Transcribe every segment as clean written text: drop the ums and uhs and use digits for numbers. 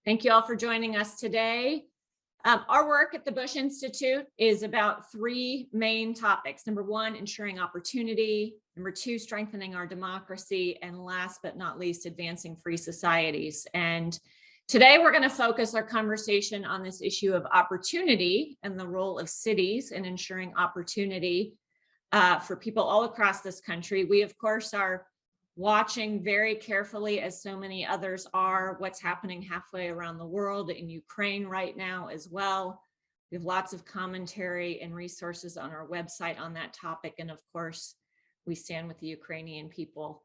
Thank you all for joining us today. Our work at the Bush Institute is about three main topics. Number one, ensuring opportunity. Number two, strengthening our democracy. And last but not least, advancing free societies. And today we're going to focus our conversation on this issue of opportunity and the role of cities in ensuring opportunity for people all across this country. We, of course, are watching very carefully, as so many others are, what's happening halfway around the world, in Ukraine right now as well. We have lots of commentary and resources on our website on that topic. And of course, we stand with the Ukrainian people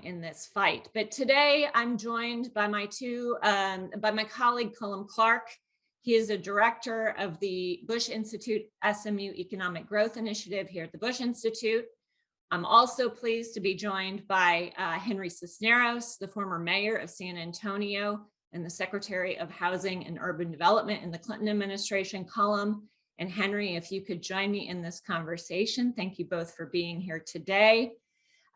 in this fight. But today I'm joined by my colleague, Cullum Clark. He is a director of the Bush Institute-SMU Economic Growth Initiative here at the Bush Institute. I'm also pleased to be joined by Henry Cisneros, the former mayor of San Antonio and the Secretary of Housing and Urban Development in the Clinton administration. Cullum and Henry, if you could join me in this conversation. Thank you both for being here today.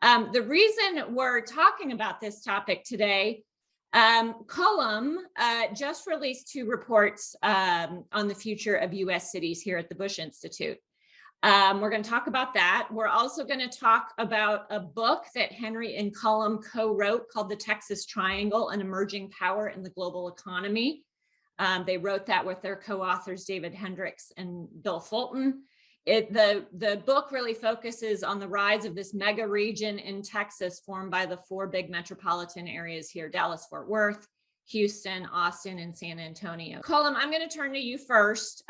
The reason we're talking about this topic today, Cullum just released two reports on the future of U.S. cities here at the Bush Institute. We're going to talk about that. We're also going to talk about a book that Henry and Cullum co-wrote called The Texas Triangle, an Emerging Power in the Global Economy. They wrote that with their co-authors, David Hendricks and Bill Fulton. The book really focuses on the rise of this mega region in Texas formed by the four big metropolitan areas here, Dallas-Fort Worth, Houston, Austin, and San Antonio. Cullum, I'm going to turn to you first.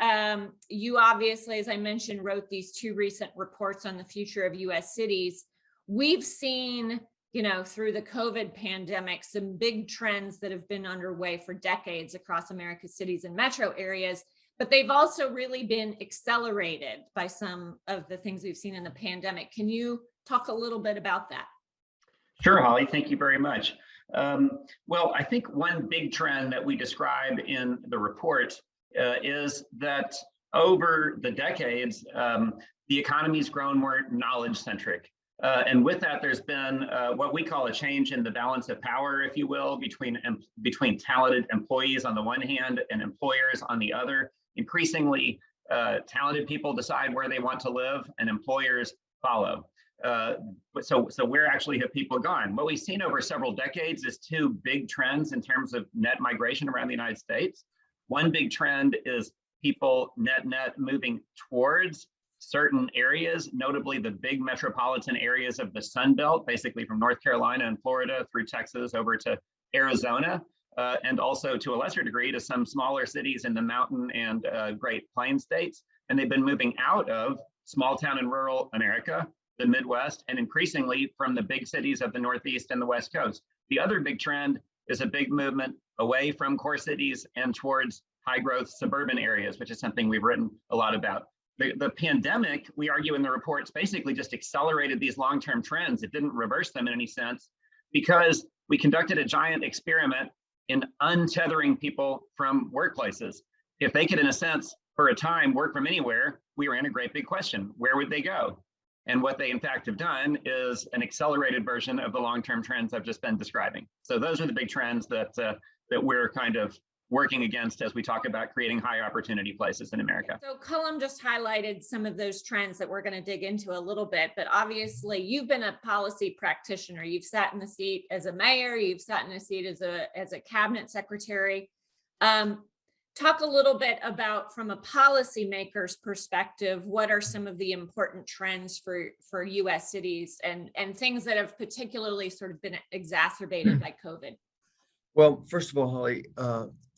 You obviously, as I mentioned, wrote these two recent reports on the future of U.S. cities. We've seen, through the COVID pandemic, some big trends that have been underway for decades across America's cities and metro areas, but they've also really been accelerated by some of the things we've seen in the pandemic. Can you talk a little bit about that? Sure, Holly. Thank you very much. Well, I think one big trend that we describe in the report is that over the decades, the economy's grown more knowledge-centric. And with that, there's been what we call a change in the balance of power, if you will, between talented employees on the one hand and employers on the other. Increasingly, talented people decide where they want to live and employers follow. So where actually have people gone? What we've seen over several decades is two big trends in terms of net migration around the United States. One big trend is people net moving towards certain areas, notably the big metropolitan areas of the Sun Belt, basically from North Carolina and Florida through Texas over to Arizona, and also to a lesser degree to some smaller cities in the mountain and Great Plains states. And they've been moving out of small town and rural America, the Midwest, and increasingly from the big cities of the Northeast and the West Coast. The other big trend is a big movement away from core cities and towards high growth suburban areas, which is something we've written a lot about. The pandemic, we argue in the reports, basically just accelerated these long-term trends. It didn't reverse them in any sense because we conducted a giant experiment in untethering people from workplaces. If they could, in a sense, for a time, work from anywhere, we were in a great big question. Where would they go? And what they in fact have done is an accelerated version of the long-term trends I've just been describing. So those are the big trends that we're kind of working against as we talk about creating high opportunity places in America. So Cullum just highlighted some of those trends that we're going to dig into a little bit, but obviously you've been a policy practitioner. You've sat in the seat as a mayor, you've sat in a seat as a cabinet secretary. Talk a little bit about, from a policymaker's perspective, what are some of the important trends for U.S. cities and things that have particularly sort of been exacerbated by COVID? Well, first of all, Holly,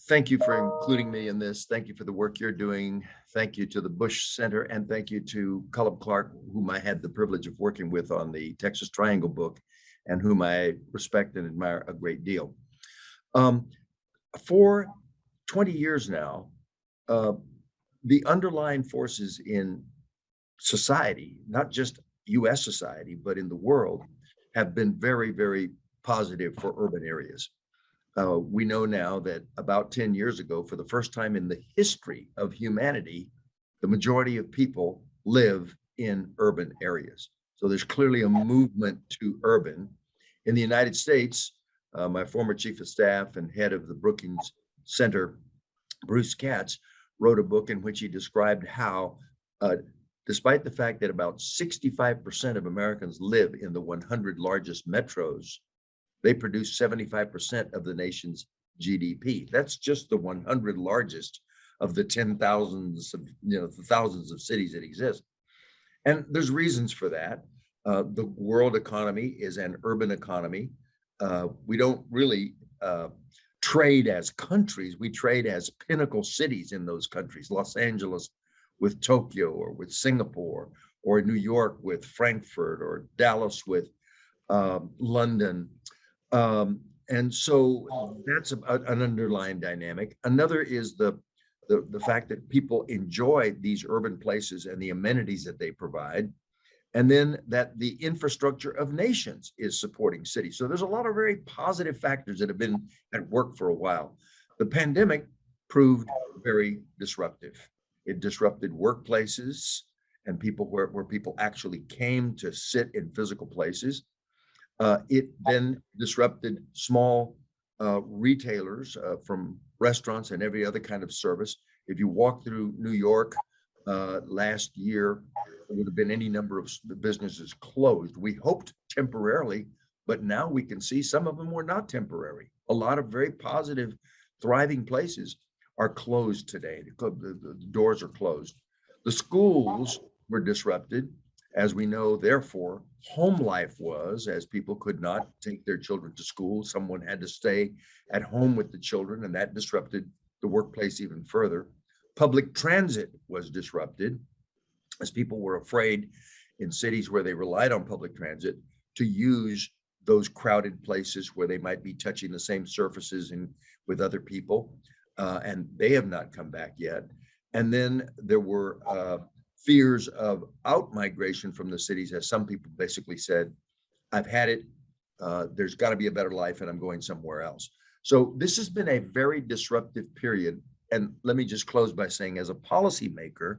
thank you for including me in this. Thank you for the work you're doing. Thank you to the Bush Center, and thank you to Cullum Clark, whom I had the privilege of working with on the Texas Triangle book, and whom I respect and admire a great deal. For 20 years now, the underlying forces in society, not just US society, but in the world, have been very, very positive for urban areas. We know now that about 10 years ago, for the first time in the history of humanity, the majority of people live in urban areas. So there's clearly a movement to urban. In the United States, my former chief of staff and head of the Brookings Center, Bruce Katz, wrote a book in which he described how, despite the fact that about 65% of Americans live in the 100 largest metros, they produce 75% of the nation's GDP. That's just the 100 largest of the 10,000s of, the thousands of cities that exist. And there's reasons for that. The world economy is an urban economy. We don't really trade as countries. We trade as pinnacle cities in those countries. Los Angeles with Tokyo, or with Singapore, or New York with Frankfurt, or Dallas with London. And so that's an underlying dynamic. Another is the fact that people enjoy these urban places and the amenities that they provide. And then that the infrastructure of nations is supporting cities. So there's a lot of very positive factors that have been at work for a while. The pandemic proved very disruptive. It disrupted workplaces and people where people actually came to sit in physical places. It then disrupted small retailers from restaurants and every other kind of service. If you walk through New York last year, there would have been any number of businesses closed. We hoped temporarily, but now we can see some of them were not temporary. A lot of very positive, thriving places are closed today. The doors are closed. The schools were disrupted. As we know, therefore, home life was, as people could not take their children to school. Someone had to stay at home with the children, and that disrupted the workplace even further. Public transit was disrupted, as people were afraid in cities where they relied on public transit to use those crowded places where they might be touching the same surfaces with other people, and they have not come back yet. And then there were fears of out-migration from the cities, as some people basically said, I've had it, there's got to be a better life, and I'm going somewhere else. So this has been a very disruptive period. And let me just close by saying, as a policymaker,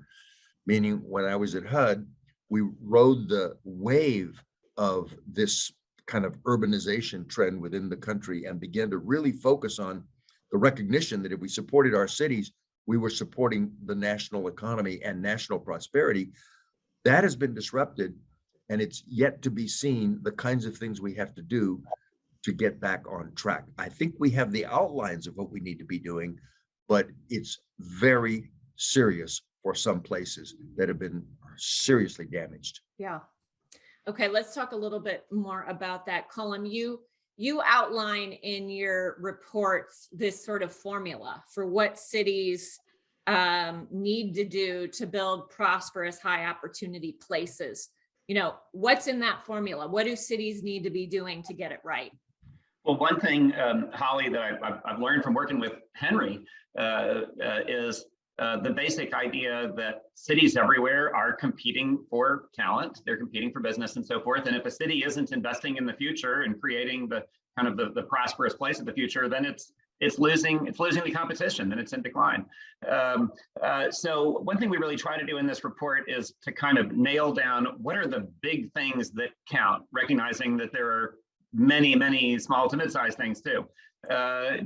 meaning when I was at HUD, we rode the wave of this kind of urbanization trend within the country and began to really focus on the recognition that if we supported our cities, we were supporting the national economy and national prosperity. That has been disrupted, and it's yet to be seen the kinds of things we have to do to get back on track. I think we have the outlines of what we need to be doing, but it's very serious for some places that have been seriously damaged. Yeah. Okay, let's talk a little bit more about that. Cullum, you outline in your reports this sort of formula for what cities need to do to build prosperous, high opportunity places. What's in that formula? What do cities need to be doing to get it right? Well, one thing, Holly, that I've learned from working with Henry is the basic idea that cities everywhere are competing for talent, they're competing for business and so forth. And if a city isn't investing in the future and creating the kind of the prosperous place of the future, then it's losing the competition, then it's in decline. So one thing we really try to do in this report is to kind of nail down what are the big things that count, recognizing that there are many, many small to mid-sized things too.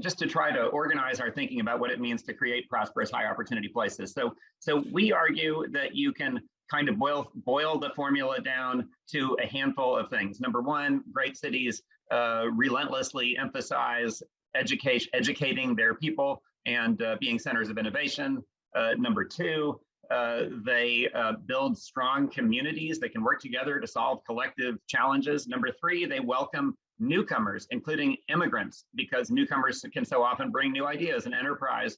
Just to try to organize our thinking about what it means to create prosperous, high opportunity places. So we argue that you can kind of boil the formula down to a handful of things. Number one, great cities relentlessly emphasize educating their people and being centers of innovation. Number two, they build strong communities that can work together to solve collective challenges. Number three, they welcome newcomers, including immigrants, because newcomers can so often bring new ideas and enterprise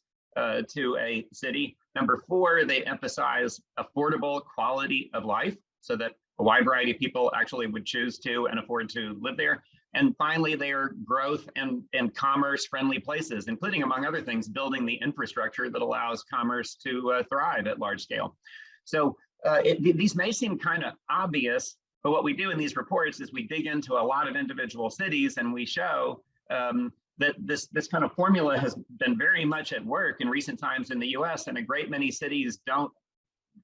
to a city. Number four, they emphasize affordable quality of life so that a wide variety of people actually would choose to and afford to live there. And finally, they are growth and commerce friendly places, including, among other things, building the infrastructure that allows commerce to thrive at large scale. So these may seem kind of obvious, but what we do in these reports is we dig into a lot of individual cities and we show that this kind of formula has been very much at work in recent times in the US, and a great many cities don't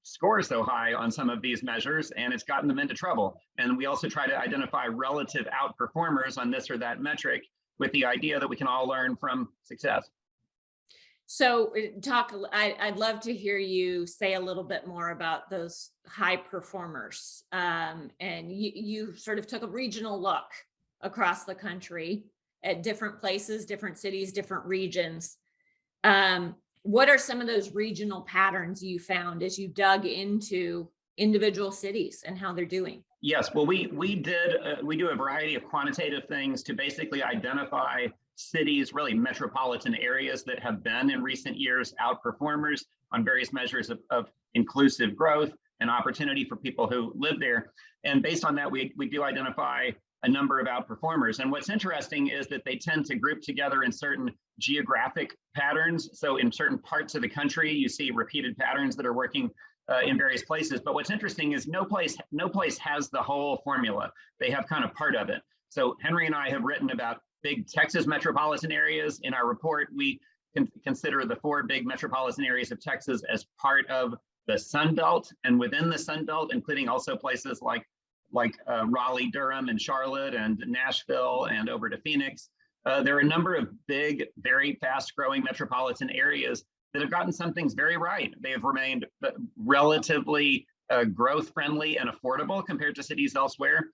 score so high on some of these measures, and it's gotten them into trouble. And we also try to identify relative outperformers on this or that metric with the idea that we can all learn from success. So I'd love to hear you say a little bit more about those high performers. And you sort of took a regional look across the country at different places, different cities, different regions. What are some of those regional patterns you found as you dug into individual cities and how they're doing? Yes, well, we do a variety of quantitative things to basically identify cities, really metropolitan areas that have been in recent years outperformers on various measures of inclusive growth and opportunity for people who live there. And based on that, we do identify a number of outperformers. And what's interesting is that they tend to group together in certain geographic patterns. So in certain parts of the country, you see repeated patterns that are working in various places. But what's interesting is no place has the whole formula. They have kind of part of it. So Henry and I have written about big Texas metropolitan areas. In our report, we consider the 4 big metropolitan areas of Texas as part of the Sun Belt, and within the Sun Belt, including also places like Raleigh, Durham, and Charlotte, and Nashville, and over to Phoenix. There are a number of big, very fast-growing metropolitan areas that have gotten some things very right. They have remained relatively growth-friendly and affordable compared to cities elsewhere.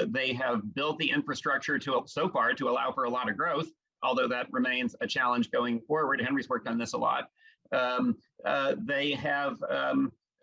They have built the infrastructure so far to allow for a lot of growth, although that remains a challenge going forward. Henry's worked on this a lot. They have,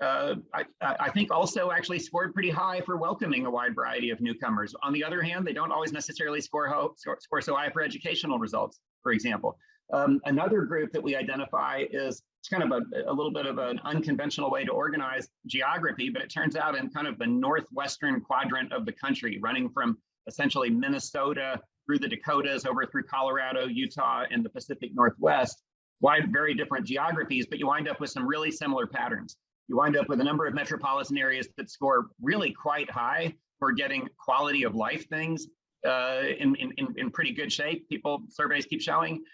I think, also actually scored pretty high for welcoming a wide variety of newcomers. On the other hand, they don't always necessarily score so high for educational results, for example. Another group that we identify is it's kind of a little bit of an unconventional way to organize geography, but it turns out in kind of the northwestern quadrant of the country, running from essentially Minnesota through the Dakotas, over through Colorado, Utah, and the Pacific Northwest, very different geographies, but you wind up with some really similar patterns. You wind up with a number of metropolitan areas that score really quite high for getting quality of life things in pretty good shape. Surveys keep showing.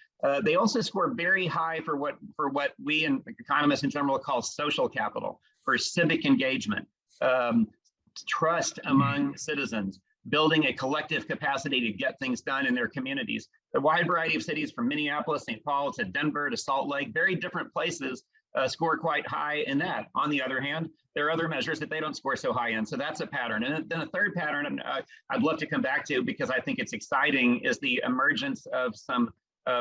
They also score very high for what we and economists in general call social capital, for civic engagement, trust among citizens, building a collective capacity to get things done in their communities. A wide variety of cities from Minneapolis, St. Paul to Denver to Salt Lake, very different places score quite high in that. On the other hand, there are other measures that they don't score so high in. So that's a pattern. And then a third pattern I'd love to come back to because I think it's exciting is the emergence of some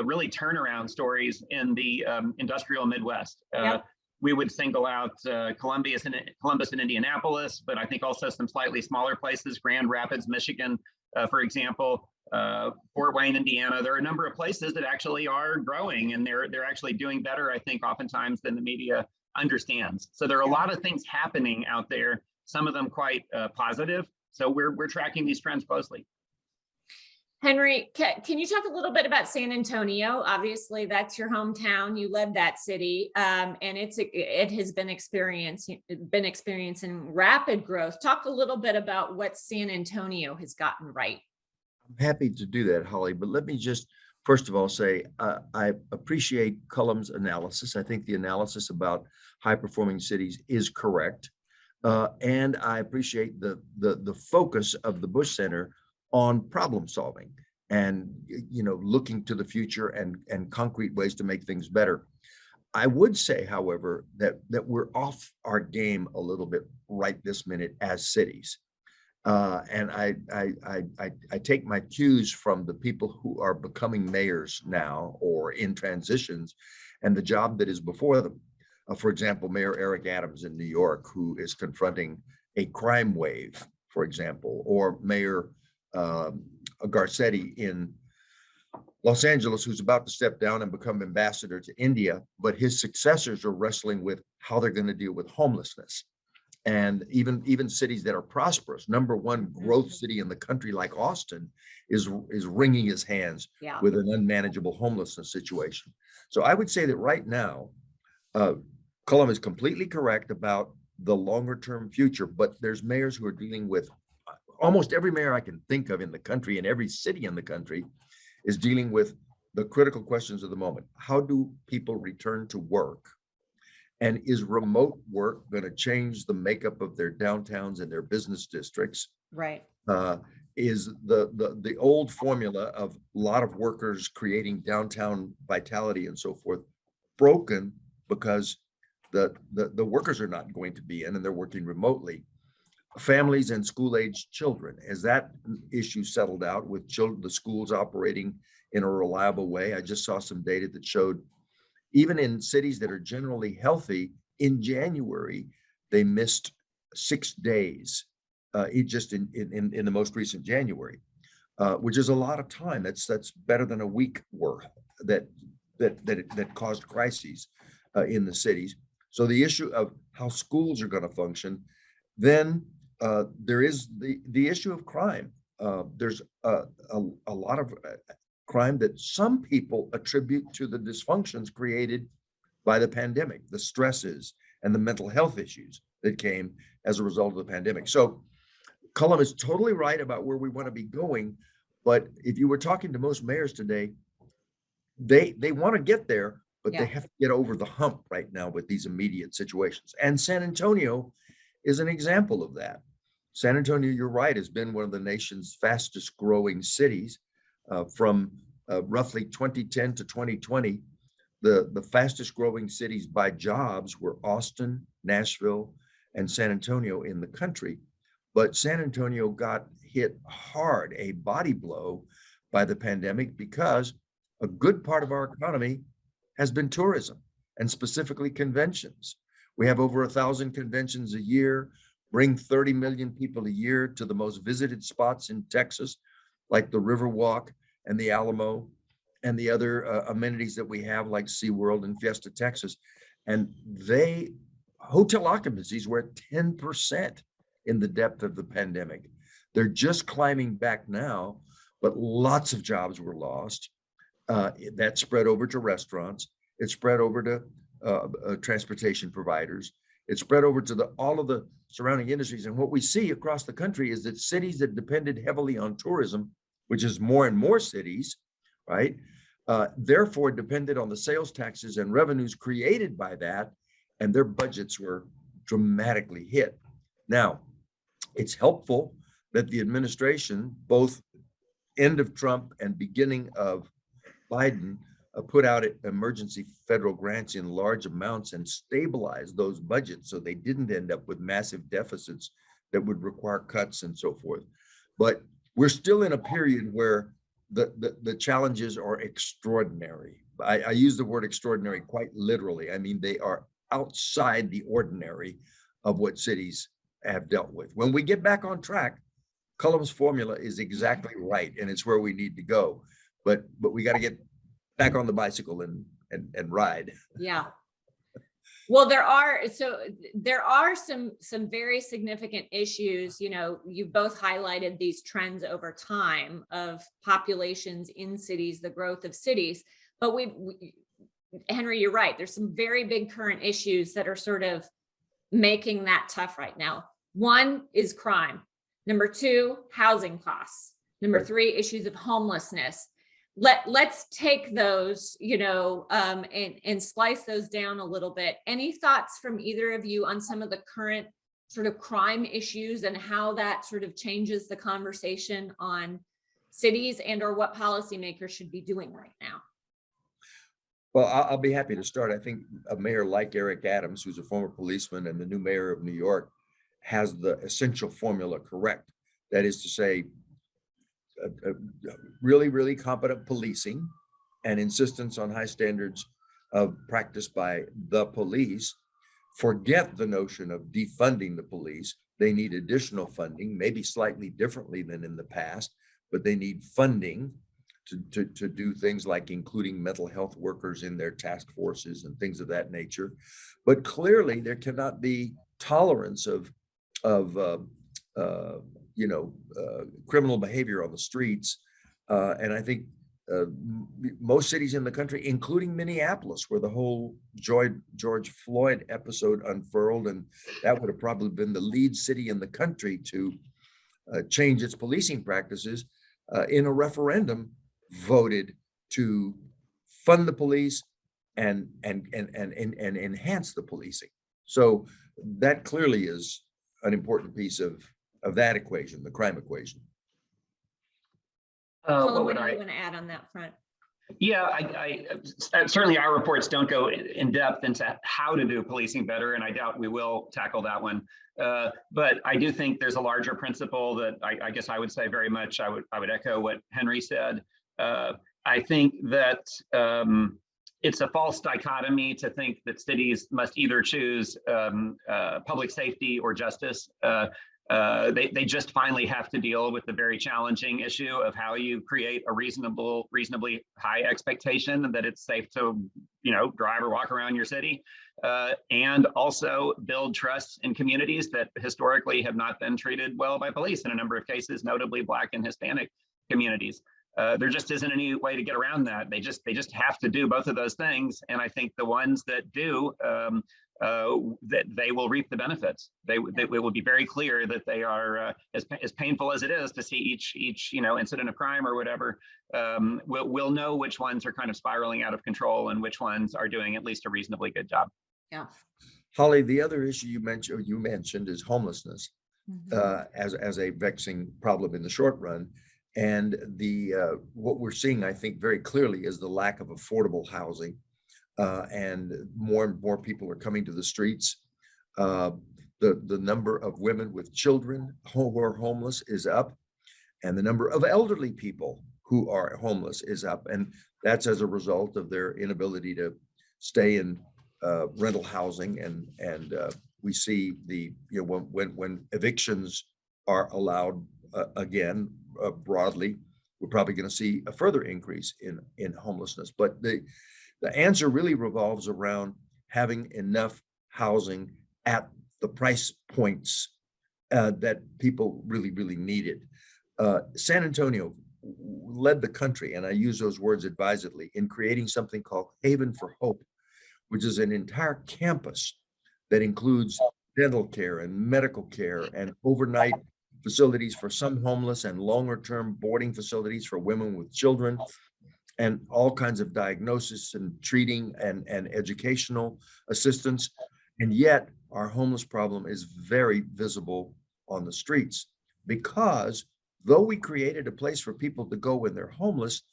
really turnaround stories in the industrial Midwest. Yep. We would single out Columbus and Indianapolis, but I think also some slightly smaller places, Grand Rapids, Michigan, for example, Fort Wayne, Indiana. There are a number of places that actually are growing, and they're actually doing better, I think, oftentimes than the media understands. So there are a lot of things happening out there, some of them quite positive. So we're tracking these trends closely. Henry, can you talk a little bit about San Antonio? Obviously, that's your hometown. You led that city, and it has been experiencing rapid growth. Talk a little bit about what San Antonio has gotten right. I'm happy to do that, Holly, but let me just first of all say I appreciate Cullum's analysis. I think the analysis about high-performing cities is correct, and I appreciate the focus of the Bush Center on problem solving and looking to the future and concrete ways to make things better. I would say, however, that we're off our game a little bit right this minute as cities. And I take my cues from the people who are becoming mayors now or in transitions and the job that is before them. For example, Mayor Eric Adams in New York, who is confronting a crime wave, for example, or Mayor Garcetti in Los Angeles, who's about to step down and become ambassador to India, but his successors are wrestling with how they're going to deal with homelessness. And even cities that are prosperous, number one growth city in the country like Austin is wringing his hands with an unmanageable homelessness situation. So I would say that right now, Cullum is completely correct about the longer term future, but there's mayors who are dealing with almost every mayor I can think of in the country and every city in the country is dealing with the critical questions of the moment. How do people return to work? And is remote work going to change the makeup of their downtowns and their business districts? Right. Is the old formula of a lot of workers creating downtown vitality and so forth broken because the workers are not going to be in and they're working remotely. Families and school-aged children, as that issue settled out with children, the schools operating in a reliable way. I just saw some data that showed even in cities that are generally healthy, in January, they missed 6 days, just in the most recent January, which is a lot of time. That's better than a week worth that caused crises in the cities. So the issue of how schools are going to function, then there is the issue of crime. There's a lot of crime that some people attribute to the dysfunctions created by the pandemic, the stresses and the mental health issues that came as a result of the pandemic. So Cullum is totally right about where we want to be going. But if you were talking to most mayors today, they want to get there, but they have to get over the hump right now with these immediate situations. And San Antonio is an example of that. San Antonio, you're right, has been one of the nation's fastest growing cities. From roughly 2010 to 2020, the fastest growing cities by jobs were Austin, Nashville, and San Antonio in the country. But San Antonio got hit hard, a body blow by the pandemic, because a good part of our economy has been tourism, and specifically conventions. We have over 1,000 conventions a year, bring 30 million people a year to the most visited spots in Texas, like the Riverwalk and the Alamo and the other amenities that we have, like SeaWorld and Fiesta Texas. And hotel occupancies were at 10% in the depth of the pandemic. They're just climbing back now, but lots of jobs were lost. That spread over to restaurants. It spread over to transportation providers. It spread over to all of the surrounding industries. And what we see across the country is that cities that depended heavily on tourism, which is more and more cities, right, therefore depended on the sales taxes and revenues created by that, and their budgets were dramatically hit. Now, it's helpful that the administration, both end of Trump and beginning of Biden, put out emergency federal grants in large amounts and stabilized those budgets so they didn't end up with massive deficits that would require cuts and so forth. But we're still in a period where the challenges are extraordinary. I use the word extraordinary quite literally. I mean, they are outside the ordinary of what cities have dealt with. When we get back on track, Cullum's formula is exactly right, and it's where we need to go. But we got to get back on the bicycle and ride. Yeah. Well, there are some very significant issues. You know, you both highlighted these trends over time of populations in cities, the growth of cities. But Henry, you're right. There's some very big current issues that are sort of making that tough right now. One is crime. Number two, housing costs. Number three, issues of homelessness. Let's take those, and slice those down a little bit. Any thoughts from either of you on some of the current sort of crime issues and how that sort of changes the conversation on cities and or what policymakers should be doing right now? Well, I'll be happy to start. I think a mayor like Eric Adams, who's a former policeman and the new mayor of New York, has the essential formula correct. That is to say, really, really competent policing and insistence on high standards of practice by the police. Forget the notion of defunding the police. They need additional funding, maybe slightly differently than in the past, but they need funding to do things like including mental health workers in their task forces and things of that nature. But clearly there cannot be tolerance of criminal behavior on the streets. And I think most cities in the country, including Minneapolis, where the whole George Floyd episode unfurled, and that would have probably been the lead city in the country to change its policing practices, in a referendum voted to fund the police and enhance the policing. So that clearly is an important piece of that equation, the crime equation. What do you want to add on that front? Yeah, certainly our reports don't go in depth into how to do policing better, and I doubt we will tackle that one. But I do think there's a larger principle that I guess I would say very much. I would echo what Henry said. I think that it's a false dichotomy to think that cities must either choose public safety or justice. They just finally have to deal with the very challenging issue of how you create a reasonably high expectation that it's safe to, drive or walk around your city, and also build trust in communities that historically have not been treated well by police in a number of cases, notably Black and Hispanic communities. There just isn't any way to get around that. They just have to do both of those things, and I think the ones that do. That they will reap the benefits. It will be very clear that they are as painful as it is to see each incident of crime or whatever. We'll know which ones are kind of spiraling out of control and which ones are doing at least a reasonably good job. Yeah. Holly, the other issue you mentioned is homelessness as a vexing problem in the short run. And what we're seeing, I think, very clearly is the lack of affordable housing. And more people are coming to the streets. The number of women with children who are homeless is up, and the number of elderly people who are homeless is up. And that's as a result of their inability to stay in rental housing. And we see when evictions are allowed again broadly, we're probably going to see a further increase in homelessness. But the answer really revolves around having enough housing at the price points that people really, really needed. San Antonio led the country, and I use those words advisedly, in creating something called Haven for Hope, which is an entire campus that includes dental care and medical care and overnight facilities for some homeless and longer-term boarding facilities for women with children, and all kinds of diagnosis and treating and educational assistance. And yet our homeless problem is very visible on the streets, because though we created a place for people to go when they're homeless,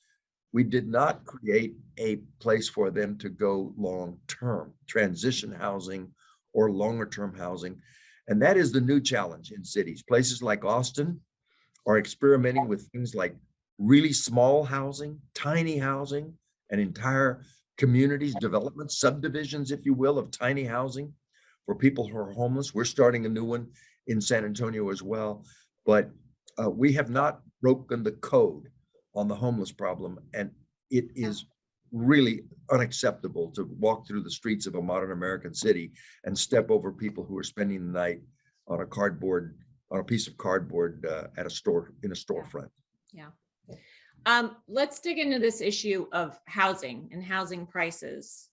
we did not create a place for them to go long-term, transition housing or longer-term housing. And that is the new challenge in cities. Places like Austin are experimenting with things like really small housing, tiny housing, and entire communities, development, subdivisions, if you will, of tiny housing for people who are homeless. We're starting a new one in San Antonio as well. But we have not broken the code on the homeless problem. And it is really unacceptable to walk through the streets of a modern American city and step over people who are spending the night on a piece of cardboard at a store, in a storefront. Yeah. Let's dig into this issue of housing and housing prices.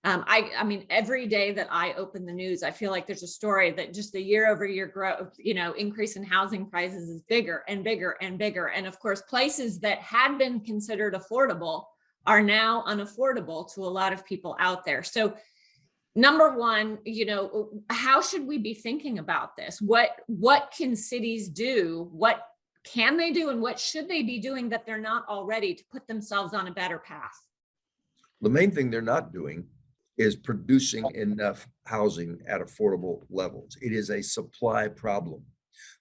I mean, every day that I open the news, I feel like there's a story that just the year-over-year growth, increase in housing prices is bigger and bigger and bigger. And of course, places that had been considered affordable are now unaffordable to a lot of people out there. So number one, how should we be thinking about this? What can cities do? What can they do, and what should they be doing that they're not already, to put themselves on a better path? The main thing they're not doing is producing enough housing at affordable levels. It is a supply problem.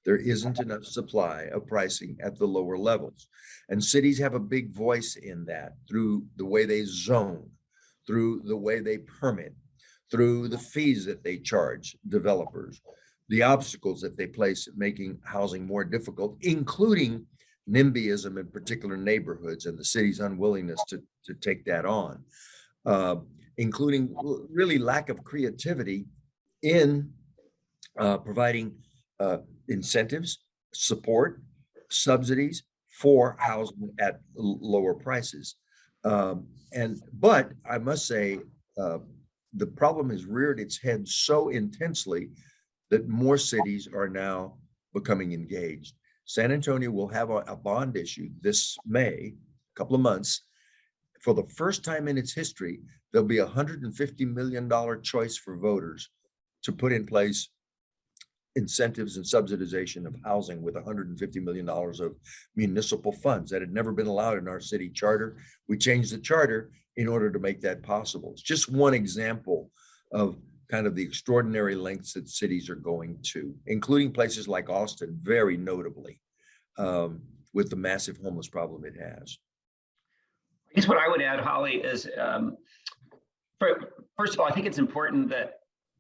There isn't enough supply of pricing at the lower levels. And cities have a big voice in that through the way they zone, through the way they permit, through the fees that they charge developers, the obstacles that they place at making housing more difficult, including NIMBYism in particular neighborhoods and the city's unwillingness to take that on, including really lack of creativity in providing incentives, support, subsidies for housing at lower prices. But I must say, the problem has reared its head so intensely that more cities are now becoming engaged. San Antonio will have a bond issue this May, a couple of months. For the first time in its history, there'll be $150 million choice for voters to put in place incentives and subsidization of housing with $150 million of municipal funds that had never been allowed in our city charter. We changed the charter in order to make that possible. It's just one example of kind of the extraordinary lengths that cities are going to, including places like Austin, very notably, with the massive homeless problem it has. I guess what I would add, Holly, is first of all, I think it's important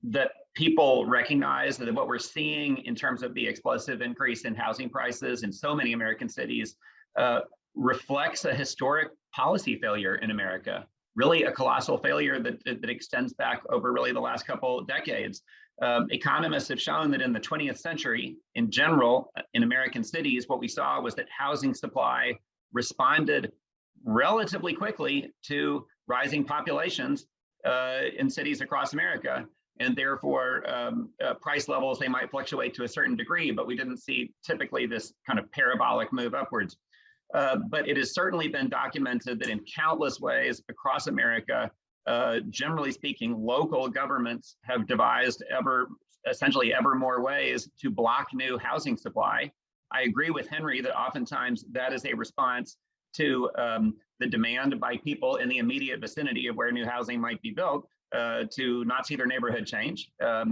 that people recognize that what we're seeing in terms of the explosive increase in housing prices in so many American cities reflects a historic policy failure in America, really a colossal failure that extends back over really the last couple of decades. Economists have shown that in the 20th century, in general, in American cities, what we saw was that housing supply responded relatively quickly to rising populations in cities across America. And therefore, price levels, they might fluctuate to a certain degree, but we didn't see typically this kind of parabolic move upwards. But it has certainly been documented that in countless ways across America, generally speaking, local governments have devised essentially ever more ways to block new housing supply. I agree with Henry that oftentimes that is a response to the demand by people in the immediate vicinity of where new housing might be built to not see their neighborhood change.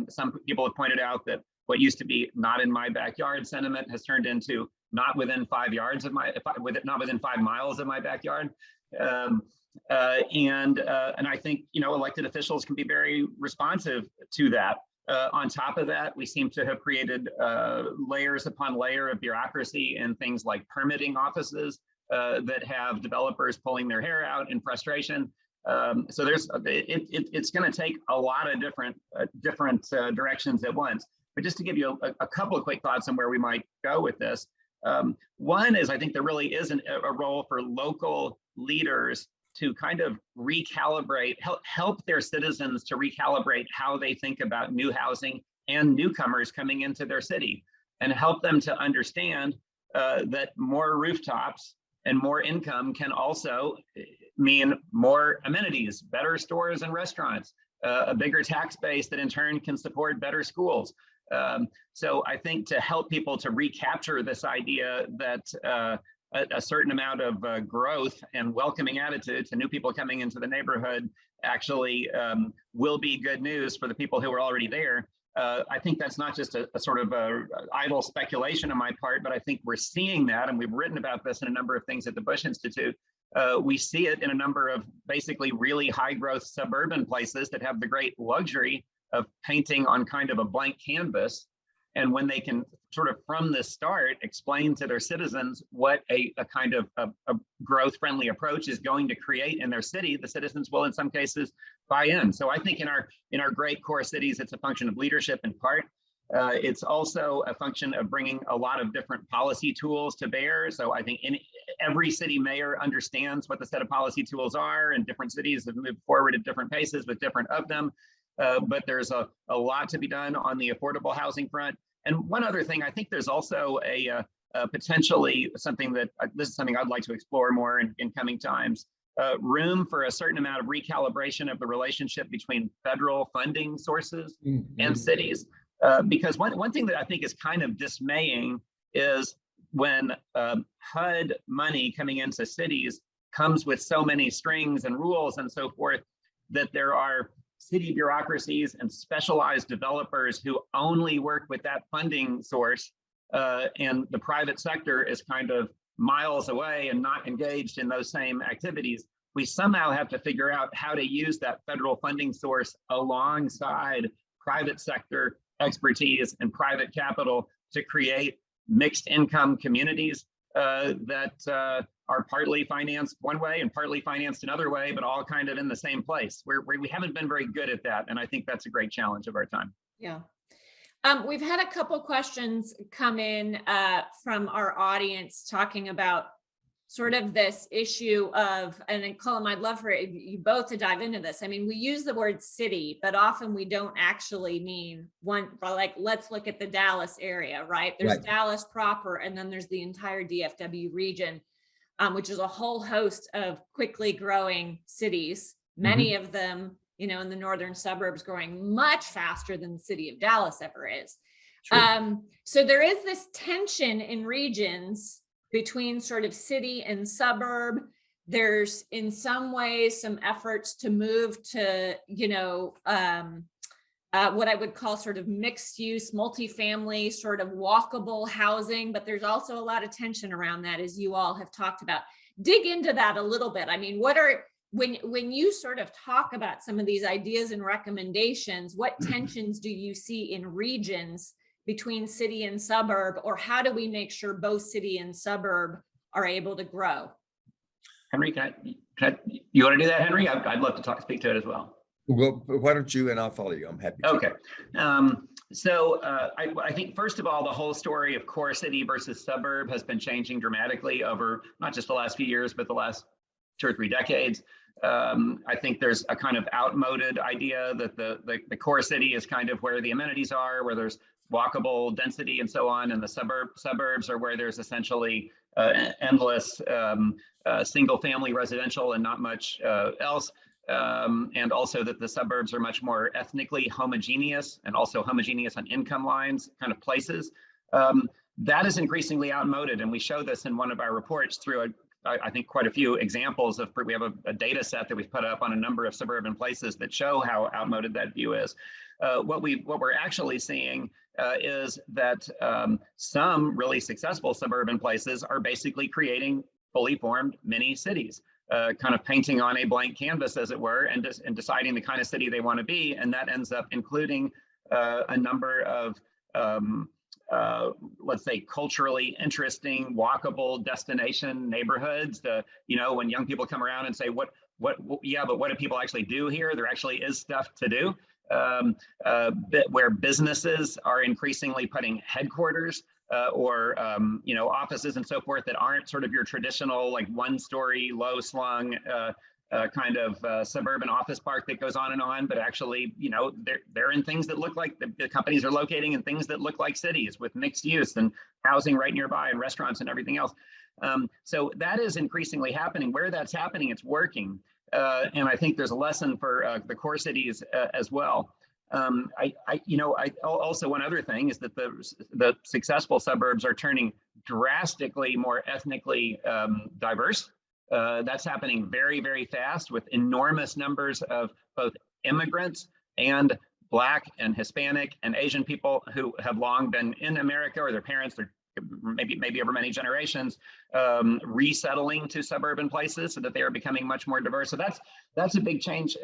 Some people have pointed out that what used to be not in my backyard sentiment has turned into not within 5 yards of not within 5 miles of my backyard. And I think, elected officials can be very responsive to that. On top of that, we seem to have created layers upon layer of bureaucracy in things like permitting offices that have developers pulling their hair out in frustration. So it's going to take a lot of different directions at once. But just to give you a couple of quick thoughts on where we might go with this. One is I think there really isn't a role for local leaders to kind of recalibrate, help their citizens to recalibrate how they think about new housing and newcomers coming into their city, and help them to understand that more rooftops and more income can also mean more amenities, better stores and restaurants, a bigger tax base that in turn can support better schools. So I think to help people to recapture this idea that a certain amount of growth and welcoming attitude to new people coming into the neighborhood actually will be good news for the people who are already there. I think that's not just a sort of idle speculation on my part, but I think we're seeing that, and we've written about this in a number of things at the Bush Institute. We see it in a number of basically really high growth suburban places that have the great luxury of painting on kind of a blank canvas. And when they can sort of from the start explain to their citizens what a kind of a growth friendly approach is going to create in their city, the citizens will in some cases buy in. So I think in our great core cities, it's a function of leadership in part. It's also a function of bringing a lot of different policy tools to bear. So I think every city mayor understands what the set of policy tools are, and different cities have moved forward at different paces with different of them. But there's a lot to be done on the affordable housing front. And one other thing, I think there's also a potentially something that this is something I'd like to explore more in coming times. Room for a certain amount of recalibration of the relationship between federal funding sources and cities. Because one thing that I think is kind of dismaying is when HUD money coming into cities comes with so many strings and rules and so forth, that there are city bureaucracies and specialized developers who only work with that funding source, and the private sector is kind of miles away and not engaged in those same activities. We somehow have to figure out how to use that federal funding source alongside private sector expertise and private capital to create mixed income communities that are partly financed one way and partly financed another way, but all kind of in the same place. We haven't been very good at that. And I think that's a great challenge of our time. Yeah. We've had a couple questions come in from our audience talking about sort of this issue of, and then Cullum, I'd love for you both to dive into this. I mean, we use the word city, but often we don't actually mean one, like, let's look at the Dallas area, right? There's right. Dallas proper, and then there's the entire DFW region, which is a whole host of quickly growing cities, many of them, in the northern suburbs growing much faster than the city of Dallas ever is. Sure. So there is this tension in regions between sort of city and suburb. There's in some ways some efforts to move to, what I would call sort of mixed use, multifamily, sort of walkable housing, but there's also a lot of tension around that, as you all have talked about. Dig into that a little bit. I mean, when you sort of talk about some of these ideas and recommendations, what tensions do you see in regions between city and suburb, or how do we make sure both city and suburb are able to grow? Henry, you want to do that, Henry? I'd love to speak to it as well. Well, why don't you, and I'll follow you. I'm happy to. Okay. I think, first of all, the whole story of core city versus suburb has been changing dramatically over not just the last few years, but the last 2 or 3 decades. I think there's a kind of outmoded idea that the core city is kind of where the amenities are, where there's walkable density and so on, and the suburbs are where there's essentially endless single family residential and not much else. And also that the suburbs are much more ethnically homogeneous and also homogeneous on income lines kind of places. That is increasingly outmoded. And we show this in one of our reports through I think quite a few examples of, we have a data set that we've put up on a number of suburban places that show how outmoded that view is. What we're actually seeing is that some really successful suburban places are basically creating fully formed mini cities. Kind of painting on a blank canvas, as it were, and deciding the kind of city they want to be. And that ends up including a number of, let's say, culturally interesting, walkable destination neighborhoods. When young people come around and say, yeah, but what do people actually do here? There actually is stuff to do. Where businesses are increasingly putting headquarters or offices and so forth that aren't sort of your traditional like one-story low-slung kind of suburban office park that goes on and on, but actually they're in things that look like the companies are locating in things that look like cities with mixed use and housing right nearby and restaurants and everything else. So that is increasingly happening. Where that's happening, it's working, and I think there's a lesson for the core cities as well. Also, one other thing is that the successful suburbs are turning drastically more ethnically diverse. That's happening very, very fast with enormous numbers of both immigrants and Black and Hispanic and Asian people who have long been in America, or their parents, or maybe over many generations, resettling to suburban places so that they are becoming much more diverse. So that's a big change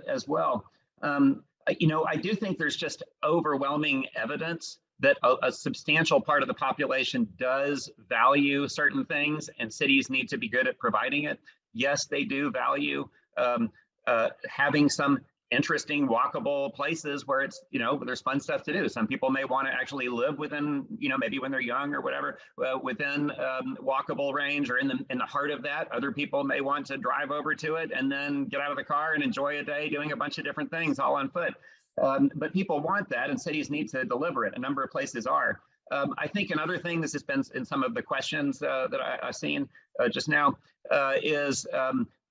as well. I do think there's just overwhelming evidence that a substantial part of the population does value certain things, and cities need to be good at providing it. Yes, they do value having some interesting walkable places where it's, there's fun stuff to do. Some people may want to actually live within, maybe when they're young or whatever, within walkable range or in the heart of that. Other people may want to drive over to it and then get out of the car and enjoy a day doing a bunch of different things all on foot. But people want that, and cities need to deliver it. A number of places are. I think another thing, this has been in some of the questions that I've seen just now, is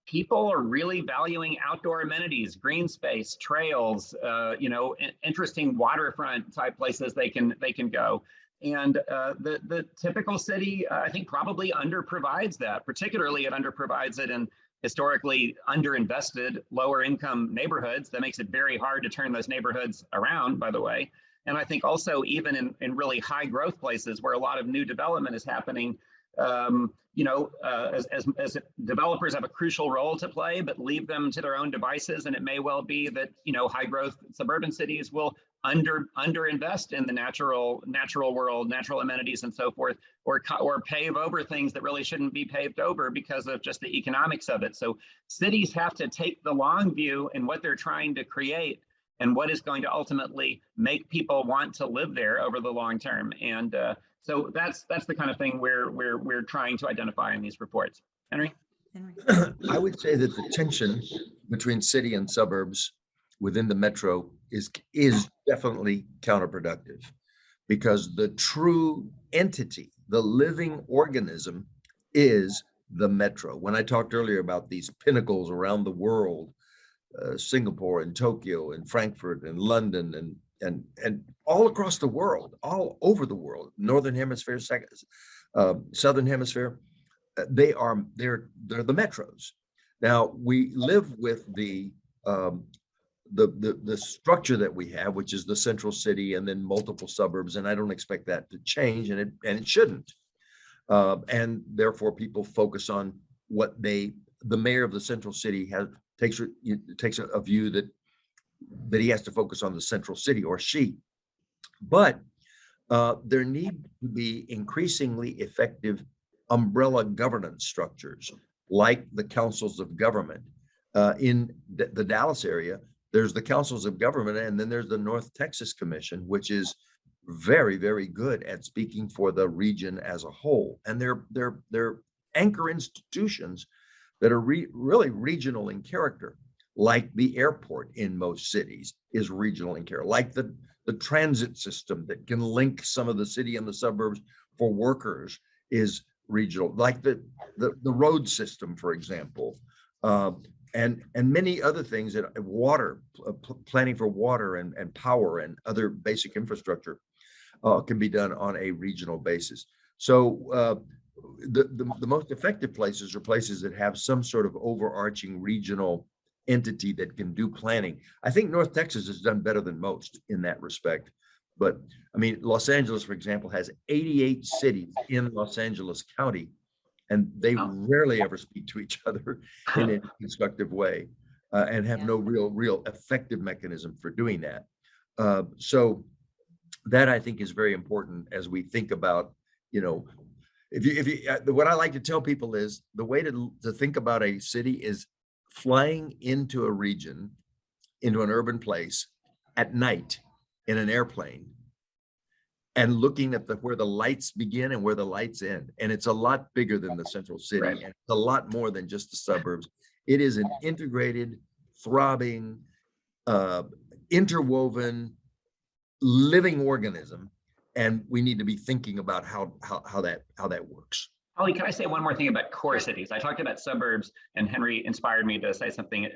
people are really valuing outdoor amenities, green space, trails, interesting waterfront type places they can go. And the typical city, I think, probably underprovides that. Particularly, it underprovides it in historically underinvested, lower income neighborhoods. That makes it very hard to turn those neighborhoods around, by the way. And I think also even in really high growth places where a lot of new development is happening, as developers have a crucial role to play, but leave them to their own devices. And it may well be that, high growth suburban cities will underinvest in the natural world, natural amenities and so forth, or pave over things that really shouldn't be paved over because of just the economics of it. So cities have to take the long view in what they're trying to create and what is going to ultimately make people want to live there over the long term. And so that's the kind of thing we're trying to identify in these reports. Henry? I would say that the tension between city and suburbs within the metro is definitely counterproductive, because the true entity, the living organism, is the metro. When I talked earlier about these pinnacles around the world, Singapore and Tokyo and Frankfurt and London and and all across the world, all over the world, Northern Hemisphere, Southern Hemisphere, they're the metros. Now we live with the structure that we have, which is the central city and then multiple suburbs, and I don't expect that to change, and it shouldn't. And therefore, people focus on what the mayor of the central city takes a view that he has to focus on the central city, or she. But there need to be increasingly effective umbrella governance structures, like the councils of government. In the Dallas area, there's the councils of government, and then there's the North Texas Commission, which is very, very good at speaking for the region as a whole. And they're anchor institutions that are really regional in character, like the airport in most cities is regional in character, like the transit system that can link some of the city and the suburbs for workers is regional, like the road system, for example, and many other things, that water, planning for water and power and other basic infrastructure can be done on a regional basis. So the most effective places are places that have some sort of overarching regional entity that can do planning. I think North Texas has done better than most in that respect. But I mean, Los Angeles, for example, has 88 cities in Los Angeles County, and they rarely ever speak to each other in a constructive way, and have no real effective mechanism for doing that. So that, I think, is very important as we think about, what I like to tell people is the way to think about a city is flying into a region, into an urban place at night in an airplane, and looking at where the lights begin and where the lights end. And it's a lot bigger than the central city, right, and it's a lot more than just the suburbs. It is an integrated, throbbing, interwoven, living organism. And we need to be thinking about how that works. Holly, can I say one more thing about core cities? I talked about suburbs, and Henry inspired me to say something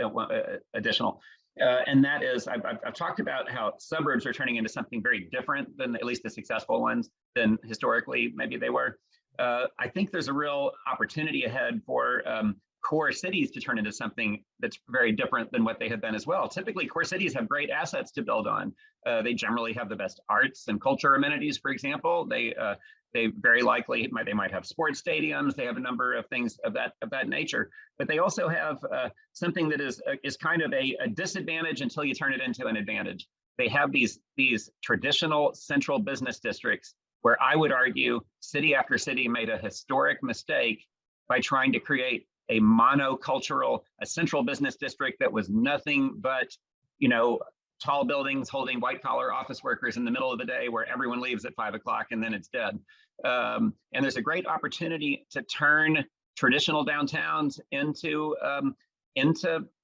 additional. And that is, I've talked about how suburbs are turning into something very different than at least the successful ones than historically maybe they were. I think there's a real opportunity ahead for core cities to turn into something that's very different than what they have been as well. Typically, core cities have great assets to build on. They generally have the best arts and culture amenities, for example. They very likely they might have sports stadiums. They have a number of things of that nature, but they also have something that is kind of a disadvantage until you turn it into an advantage. They have these traditional central business districts where I would argue city after city made a historic mistake by trying to create a monocultural, a central business district that was nothing but, tall buildings holding white collar office workers in the middle of the day where everyone leaves at 5 o'clock and then it's dead. And there's a great opportunity to turn traditional downtowns into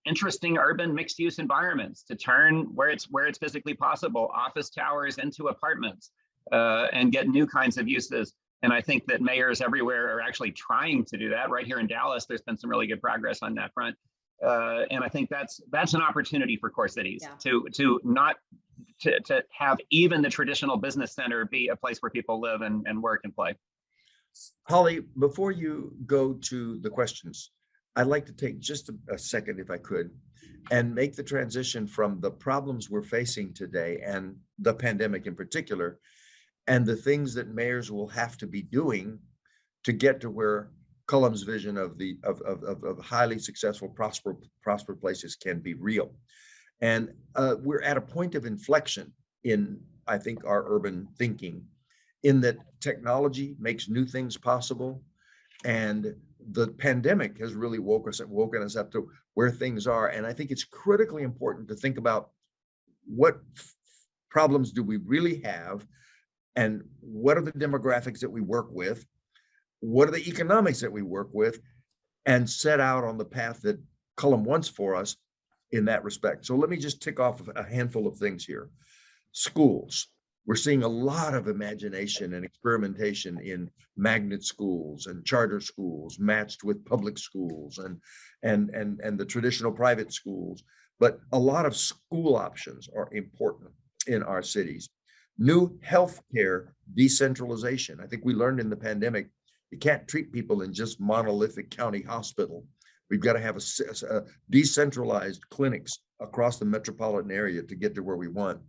interesting urban mixed use environments, to turn where it's physically possible, office towers into apartments, and get new kinds of uses. And I think that mayors everywhere are actually trying to do that. Right here in Dallas, there's been some really good progress on that front. And I think that's an opportunity for core cities to have even the traditional business center be a place where people live and work and play. Holly, before you go to the questions, I'd like to take just a second, if I could, and make the transition from the problems we're facing today and the pandemic in particular, and the things that mayors will have to be doing to get to where Cullum's vision of highly successful, prosper places can be real. And we're at a point of inflection in, I think, our urban thinking, in that technology makes new things possible. And the pandemic has really woken us up to where things are. And I think it's critically important to think about what problems do we really have, and what are the demographics that we work with? What are the economics that we work with, and set out on the path that Cullum wants for us in that respect. So let me just tick off a handful of things here. Schools. We're seeing a lot of imagination and experimentation in magnet schools and charter schools matched with public schools and the traditional private schools. But a lot of school options are important. in our cities. New healthcare decentralization. I think we learned in the pandemic, you can't treat people in just monolithic county hospital. We've got to have a decentralized clinics across the metropolitan area to get to where we want.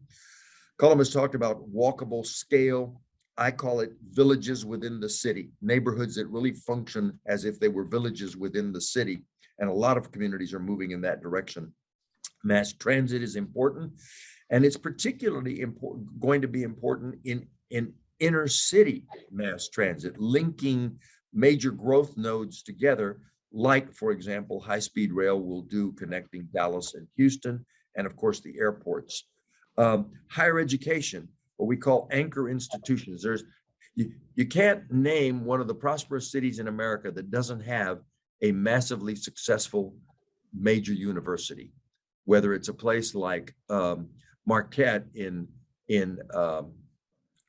Cullum has talked about walkable scale. I call it villages within the city, neighborhoods that really function as if they were villages within the city. And a lot of communities are moving in that direction. Mass transit is important, and it's particularly important, going to be important in inner city mass transit, linking major growth nodes together, like, for example, high-speed rail will do, connecting Dallas and Houston, and of course the airports. Higher education, what we call anchor institutions. You can't name one of the prosperous cities in America that doesn't have a massively successful major university, whether it's a place like Marquette in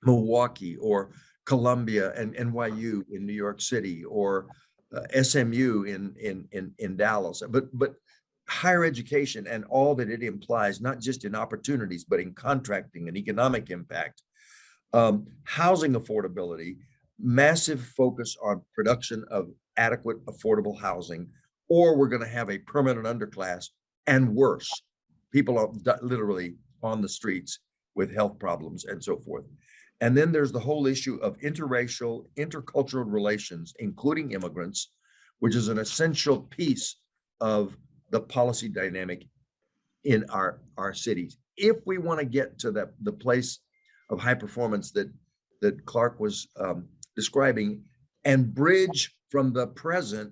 Milwaukee, or Columbia and NYU in New York City, or SMU in Dallas. But higher education and all that it implies, not just in opportunities, but in contracting and economic impact, housing affordability, massive focus on production of adequate, affordable housing, or we're going to have a permanent underclass, and worse, people are literally on the streets with health problems and so forth. And then there's the whole issue of interracial, intercultural relations, including immigrants, which is an essential piece of the policy dynamic in our cities. If we want to get to the place of high performance that Clark was describing, and bridge from the present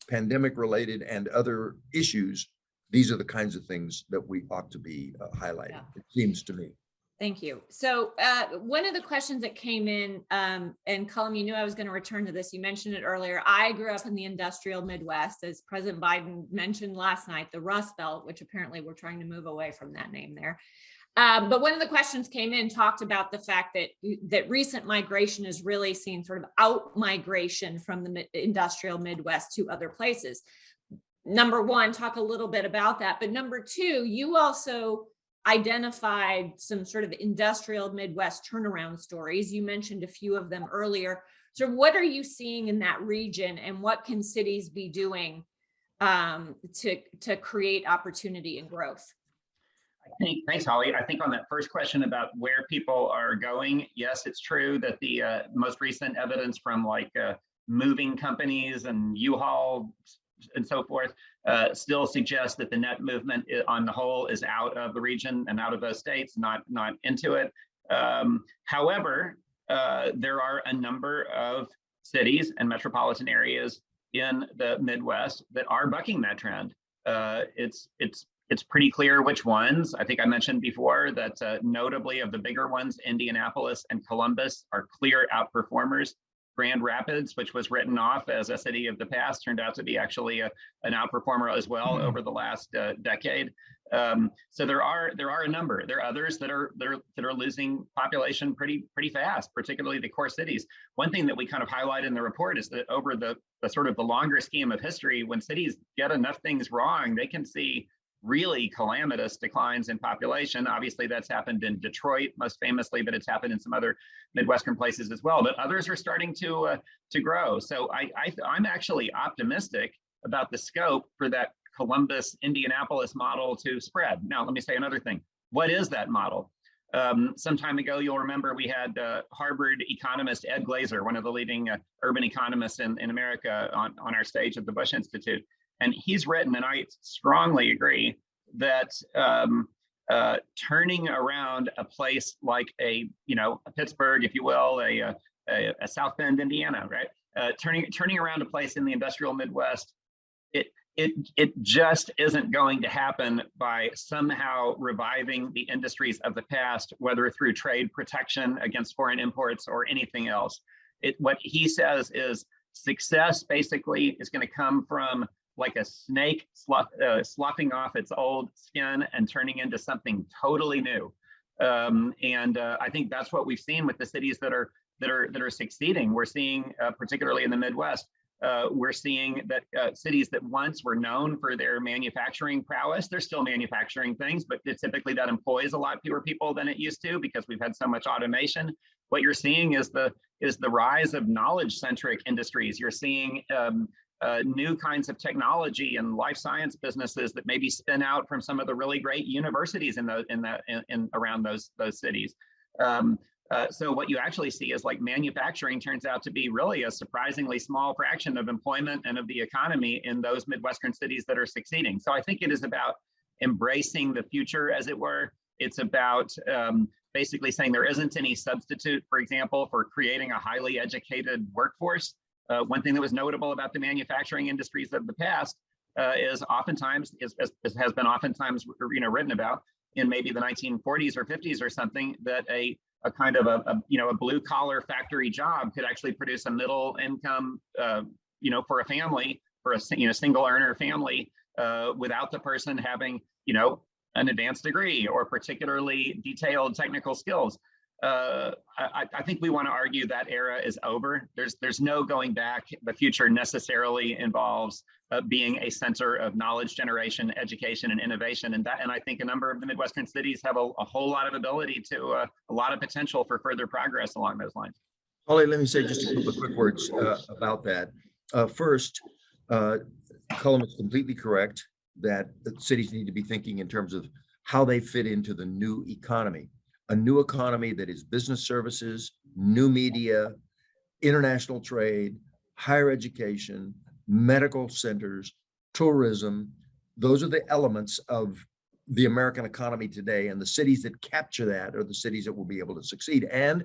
pandemic-related and other issues, these are the kinds of things that we ought to be highlighting, yeah. It seems to me. Thank you. So one of the questions that came in, and Cullum, you knew I was going to return to this. You mentioned it earlier. I grew up in the industrial Midwest, as President Biden mentioned last night, the Rust Belt, which apparently we're trying to move away from that name there. But one of the questions came in, talked about the fact that recent migration has really seen sort of out migration from the industrial Midwest to other places. Number one, talk a little bit about that. But number two, you also identified some sort of industrial Midwest turnaround stories. You mentioned a few of them earlier. So what are you seeing in that region, and what can cities be doing to create opportunity and growth? Thanks, Holly. I think on that first question about where people are going, yes, it's true that the most recent evidence from like moving companies and U-Haul and so forth still suggests that the net movement on the whole is out of the region and out of those states, not into it. However, there are a number of cities and metropolitan areas in the Midwest that are bucking that trend. It's pretty clear which ones. I think I mentioned before that notably of the bigger ones, Indianapolis and Columbus are clear outperformers. Grand Rapids, which was written off as a city of the past, turned out to be actually an outperformer as well over the last decade. So there are a number. There are others that are losing population pretty fast, particularly the core cities. One thing that we kind of highlight in the report is that over the sort of the longer scheme of history, when cities get enough things wrong, they can see really calamitous declines in population. Obviously, that's happened in Detroit most famously, but it's happened in some other Midwestern places as well. But others are starting to grow. So I'm actually optimistic about the scope for that Columbus, Indianapolis model to spread. Now, let me say another thing. What is that model? Some time ago, you'll remember we had Harvard economist Ed Glazer, one of the leading urban economists in America, on our stage at the Bush Institute. And he's written, and I strongly agree, that turning around a place like a Pittsburgh, if you will, a South Bend, Indiana, right? Turning around a place in the industrial Midwest, it just isn't going to happen by somehow reviving the industries of the past, whether through trade protection against foreign imports or anything else. What he says is success basically is going to come from like a snake sloughing off its old skin and turning into something totally new. And I think that's what we've seen with the cities that are succeeding. We're seeing, particularly in the Midwest, We're seeing that cities that once were known for their manufacturing prowess, they're still manufacturing things, but typically that employs a lot fewer people than it used to because we've had so much automation. What you're seeing is the rise of knowledge-centric industries. You're seeing new kinds of technology and life science businesses that maybe spin out from some of the really great universities in around those cities. So what you actually see is like manufacturing turns out to be really a surprisingly small fraction of employment and of the economy in those Midwestern cities that are succeeding. So I think it is about embracing the future, as it were. It's about basically saying there isn't any substitute, for example, for creating a highly educated workforce. One thing that was notable about the manufacturing industries of the past is oftentimes, has been oftentimes written about in maybe the 1940s or 50s or something, that a kind of a blue collar factory job could actually produce a middle income, for a family, for a single earner family, without the person having an advanced degree or particularly detailed technical skills. I think we want to argue that era is over. There's no going back. The future necessarily involves being a center of knowledge generation, education, and innovation. And I think a number of the Midwestern cities have a whole lot of ability to, a lot of potential for further progress along those lines. Holly, let me say just a couple of quick words about that. First, Cullum is completely correct that cities need to be thinking in terms of how they fit into the new economy. A new economy that is business services, new media, international trade, higher education, medical centers, tourism. Those are the elements of the American economy today, and the cities that capture that are the cities that will be able to succeed. And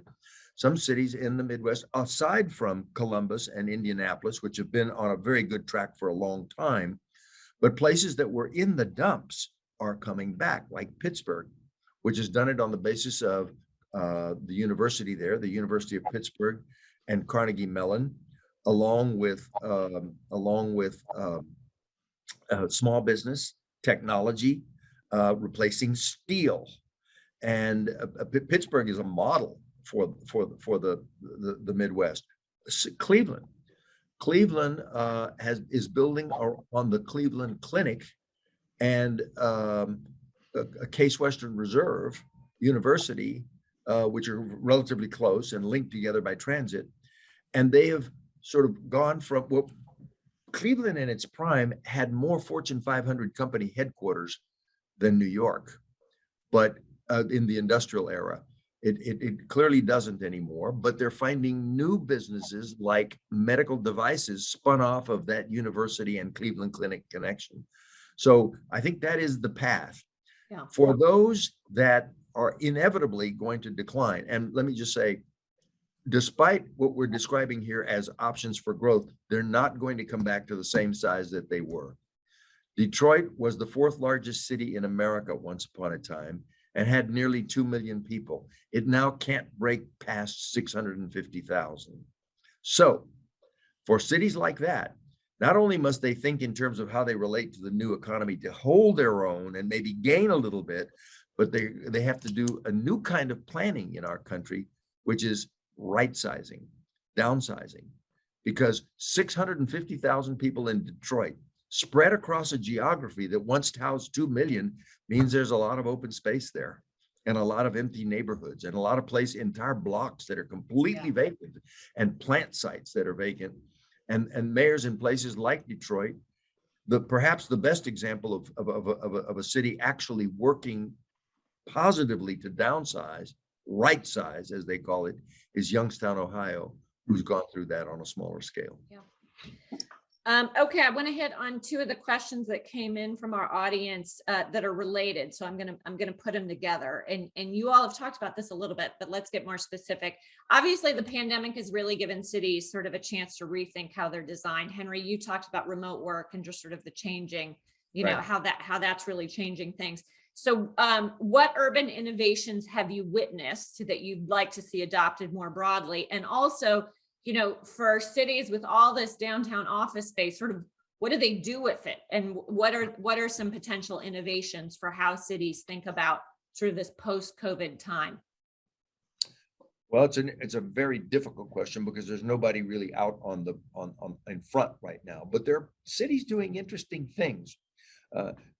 some cities in the Midwest, aside from Columbus and Indianapolis, which have been on a very good track for a long time, but places that were in the dumps are coming back, like Pittsburgh, which has done it on the basis of the university there, the University of Pittsburgh and Carnegie Mellon, along with small business, technology, replacing steel. And Pittsburgh is a model for the Midwest. Cleveland is building on the Cleveland Clinic and a Case Western Reserve University, which are relatively close and linked together by transit. And they have sort of gone from Cleveland in its prime had more Fortune 500 company headquarters than New York, but in the industrial era. It clearly doesn't anymore, but they're finding new businesses like medical devices spun off of that university and Cleveland Clinic connection. So I think that is the path. Yeah. For those that are inevitably going to decline, and let me just say, despite what we're describing here as options for growth, they're not going to come back to the same size that they were. Detroit was the fourth largest city in America once upon a time and had nearly 2 million people. It now can't break past 650,000. So for cities like that, not only must they think in terms of how they relate to the new economy to hold their own and maybe gain a little bit, but they have to do a new kind of planning in our country, which is right sizing, downsizing, because 650,000 people in Detroit spread across a geography that once housed 2 million means there's a lot of open space there and a lot of empty neighborhoods and a lot of entire blocks that are completely vacant and plant sites that are vacant. And mayors in places like Detroit, perhaps the best example of a city actually working positively to downsize, right size, as they call it, is Youngstown, Ohio, who's gone through that on a smaller scale. Yeah. Okay, I want to hit on two of the questions that came in from our audience that are related. So I'm gonna put them together. And you all have talked about this a little bit, but let's get more specific. Obviously, the pandemic has really given cities sort of a chance to rethink how they're designed. Henry, you talked about remote work and just sort of the changing, Right. how that's really changing things. So what urban innovations have you witnessed that you'd like to see adopted more broadly? And also, for cities with all this downtown office space, sort of what do they do with it? And what are some potential innovations for how cities think about sort of this post-COVID time? Well, it's a very difficult question because there's nobody really out on in front right now. But there are cities doing interesting things.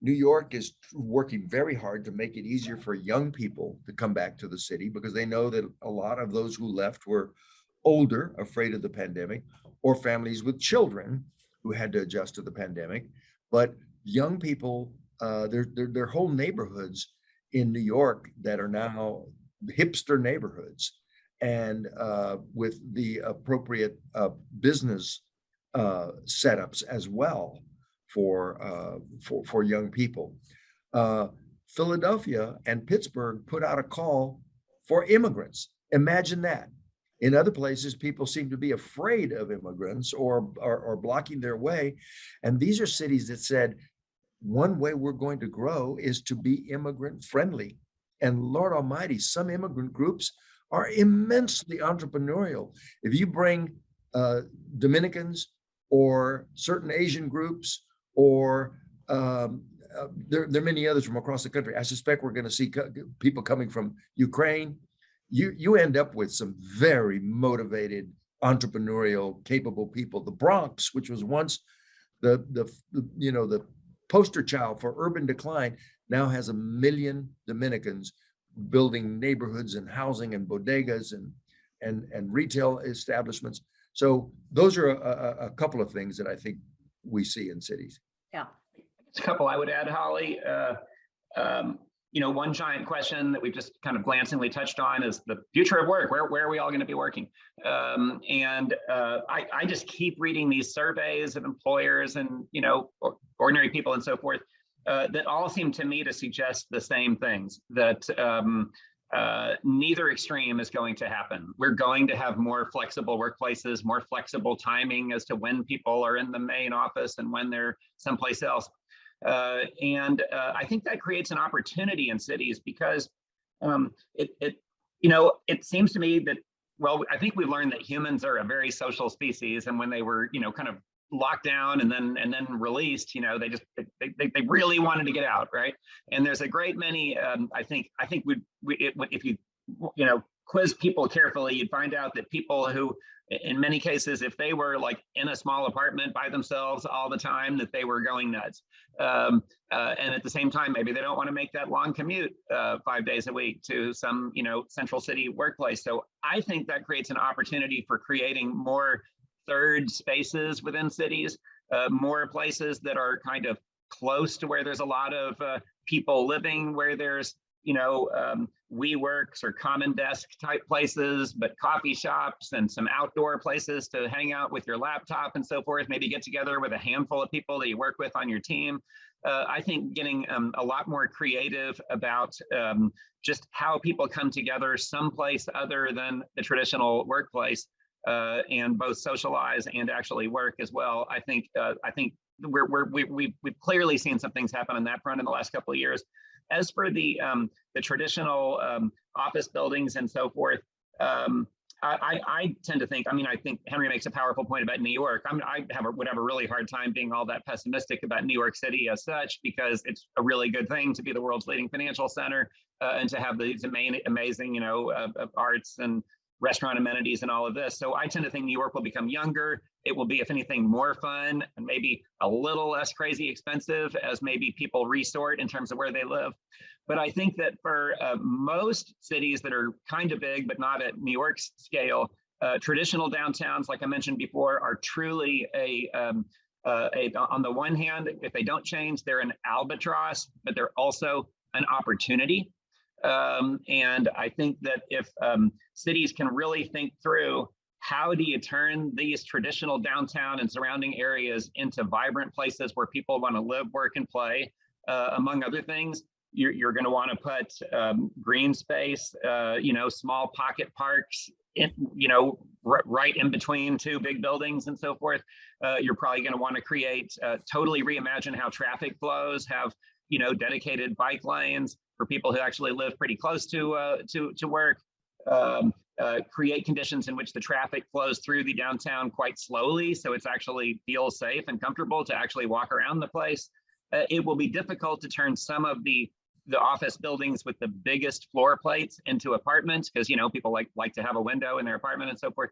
New York is working very hard to make it easier for young people to come back to the city because they know that a lot of those who left were older, afraid of the pandemic, or families with children who had to adjust to the pandemic. But young people, there are whole neighborhoods in New York that are now hipster neighborhoods, and with the appropriate business setups as well for young people. Philadelphia and Pittsburgh put out a call for immigrants. Imagine that. In other places, people seem to be afraid of immigrants or blocking their way. And these are cities that said, one way we're going to grow is to be immigrant friendly. And Lord Almighty, some immigrant groups are immensely entrepreneurial. If you bring Dominicans or certain Asian groups or there are many others from across the country. I suspect we're going to see people coming from Ukraine. You end up with some very motivated, entrepreneurial, capable people. The Bronx, which was once the poster child for urban decline, now has 1 million Dominicans building neighborhoods and housing and bodegas and retail establishments. So those are a couple of things that I think we see in cities. Yeah. A couple I would add, Holly. One giant question that we've just kind of glancingly touched on is the future of work. Where are we all going to be working? I just keep reading these surveys of employers and ordinary people and so forth that all seem to me to suggest the same things, that neither extreme is going to happen. We're going to have more flexible workplaces, more flexible timing as to when people are in the main office and when they're someplace else. I think that creates an opportunity in cities because it seems to me that, well, I think we've learned that humans are a very social species, and when they were, kind of locked down and then released, they really wanted to get out, right? And there's a great many. I think if you quiz people carefully, you'd find out that people who, in many cases, if they were like in a small apartment by themselves all the time, that they were going nuts. And at the same time, maybe they don't want to make that long commute 5 days a week to some, central city workplace. So I think that creates an opportunity for creating more third spaces within cities, more places that are kind of close to where there's a lot of people living, where there's WeWorks or common desk type places, but coffee shops and some outdoor places to hang out with your laptop and so forth, maybe get together with a handful of people that you work with on your team. I think getting a lot more creative about just how people come together someplace other than the traditional workplace and both socialize and actually work as well. I think we've clearly seen some things happen on that front in the last couple of years. As for the traditional office buildings and so forth, I tend to think, I think Henry makes a powerful point about New York. Would have a really hard time being all that pessimistic about New York City as such, because it's a really good thing to be the world's leading financial center and to have these amazing, arts and restaurant amenities and all of this. So I tend to think New York will become younger. It will be, if anything, more fun and maybe a little less crazy expensive as maybe people resort in terms of where they live. But I think that for most cities that are kind of big, but not at New York's scale, traditional downtowns, like I mentioned before, are truly on the one hand, if they don't change, they're an albatross, but they're also an opportunity. And I think that if cities can really think through, how do you turn these traditional downtown and surrounding areas into vibrant places where people want to live, work, and play, among other things, you're going to want to put green space, small pocket parks, right in between two big buildings and so forth. You're probably going to want to create, totally reimagine how traffic flows, have dedicated bike lanes for people who actually live pretty close to work, create conditions in which the traffic flows through the downtown quite slowly, so it's actually feels safe and comfortable to actually walk around the place. It will be difficult to turn some of the the office buildings with the biggest floor plates into apartments, because people like to have a window in their apartment and so forth.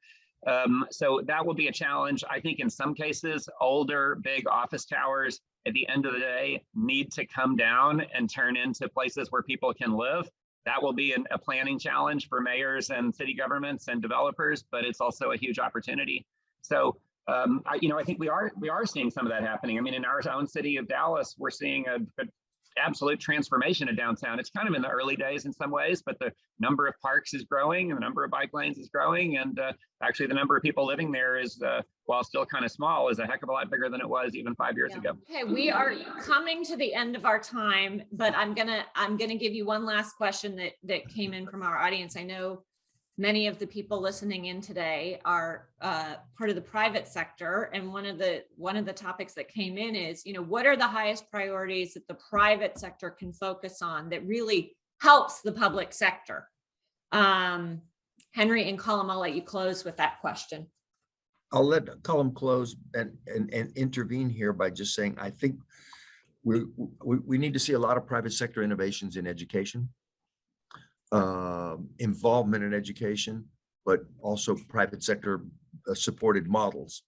So that will be a challenge. I think in some cases, older, big office towers at the end of the day need to come down and turn into places where people can live. That will be a planning challenge for mayors and city governments and developers, but it's also a huge opportunity. So I think we are seeing some of that happening. I mean, in our own city of Dallas, we're seeing a absolute transformation of downtown. It's kind of in the early days in some ways, but the number of parks is growing and the number of bike lanes is growing. And actually the number of people living there is, while still kind of small, is a heck of a lot bigger than it was even 5 years ago. Okay, we are coming to the end of our time, but I'm gonna give you one last question that came in from our audience. I know many of the people listening in today are part of the private sector, and one of the topics that came in is, what are the highest priorities that the private sector can focus on that really helps the public sector? Henry and Cullum, I'll let you close with that question. I'll let Cullum close and intervene here by just saying, I think we need to see a lot of private sector innovations in education. Involvement in education, but also private sector supported models.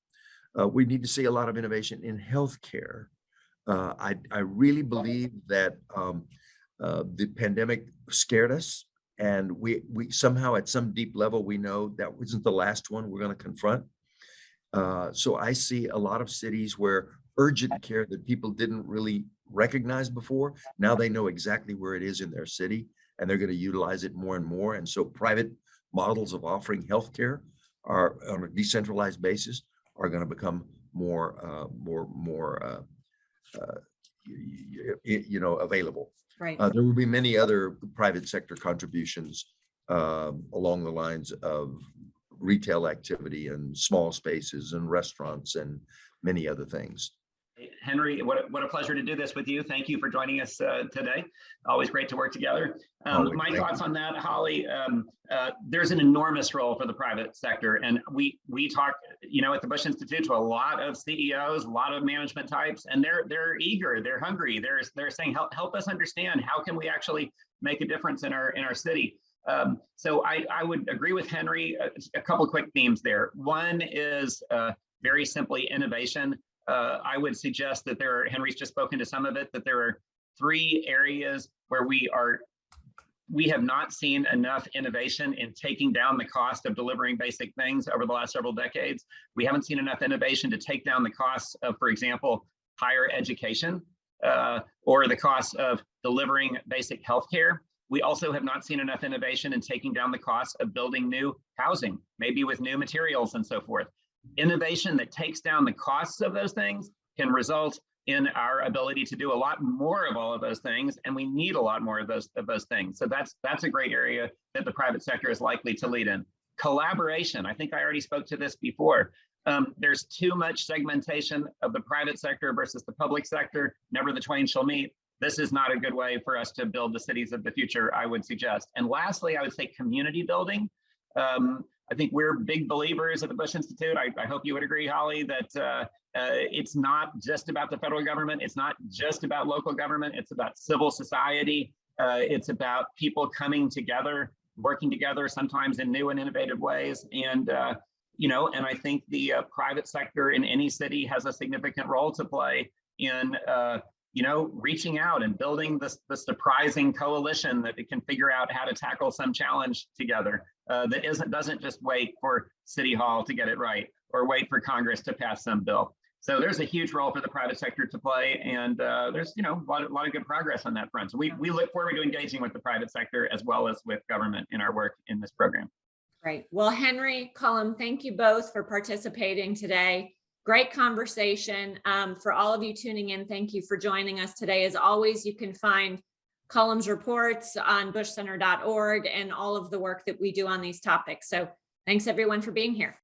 We need to see a lot of innovation in healthcare. I really believe that the pandemic scared us, and we somehow at some deep level, we know that wasn't the last one we're going to confront. So I see a lot of cities where urgent care that people didn't really recognize before, now they know exactly where it is in their city, and they're going to utilize it more and more. And so private models of offering healthcare are on a decentralized basis are going to become more available. Right. There will be many other private sector contributions along the lines of retail activity and small spaces and restaurants and many other things. Henry, what a pleasure to do this with you. Thank you for joining us today. Always great to work together. My thoughts on that, Holly, there's an enormous role for the private sector. And we talk, at the Bush Institute to a lot of CEOs, a lot of management types, and they're eager, they're hungry. They're saying, help us understand, how can we actually make a difference in our city? So I would agree with Henry, a couple quick themes there. One is very simply innovation. I would suggest that Henry's just spoken to some of it, that there are 3 areas where we have not seen enough innovation in taking down the cost of delivering basic things over the last several decades. We haven't seen enough innovation to take down the costs of, for example, higher education or the cost of delivering basic healthcare. We also have not seen enough innovation in taking down the cost of building new housing, maybe with new materials and so forth. Innovation that takes down the costs of those things can result in our ability to do a lot more of all of those things, and we need a lot more of those things. So that's a great area that the private sector is likely to lead in. Collaboration, I think I already spoke to this before. There's too much segmentation of the private sector versus the public sector. Never the twain shall meet. This is not a good way for us to build the cities of the future, I would suggest. And lastly, I would say community building. I think we're big believers at the Bush Institute. I hope you would agree, Holly, that it's not just about the federal government. It's not just about local government. It's about civil society. It's about people coming together, working together, sometimes in new and innovative ways. And, and I think the private sector in any city has a significant role to play in reaching out and building this surprising coalition that it can figure out how to tackle some challenge together that doesn't just wait for City Hall to get it right or wait for Congress to pass some bill. So there's a huge role for the private sector to play, and there's a lot of good progress on that front. So we look forward to engaging with the private sector as well as with government in our work in this program. Great. Well, Henry, Cullum, thank you both for participating today. Great conversation. For all of you tuning in, thank you for joining us today. As always, you can find Cullum's reports on bushcenter.org and all of the work that we do on these topics. So thanks everyone for being here.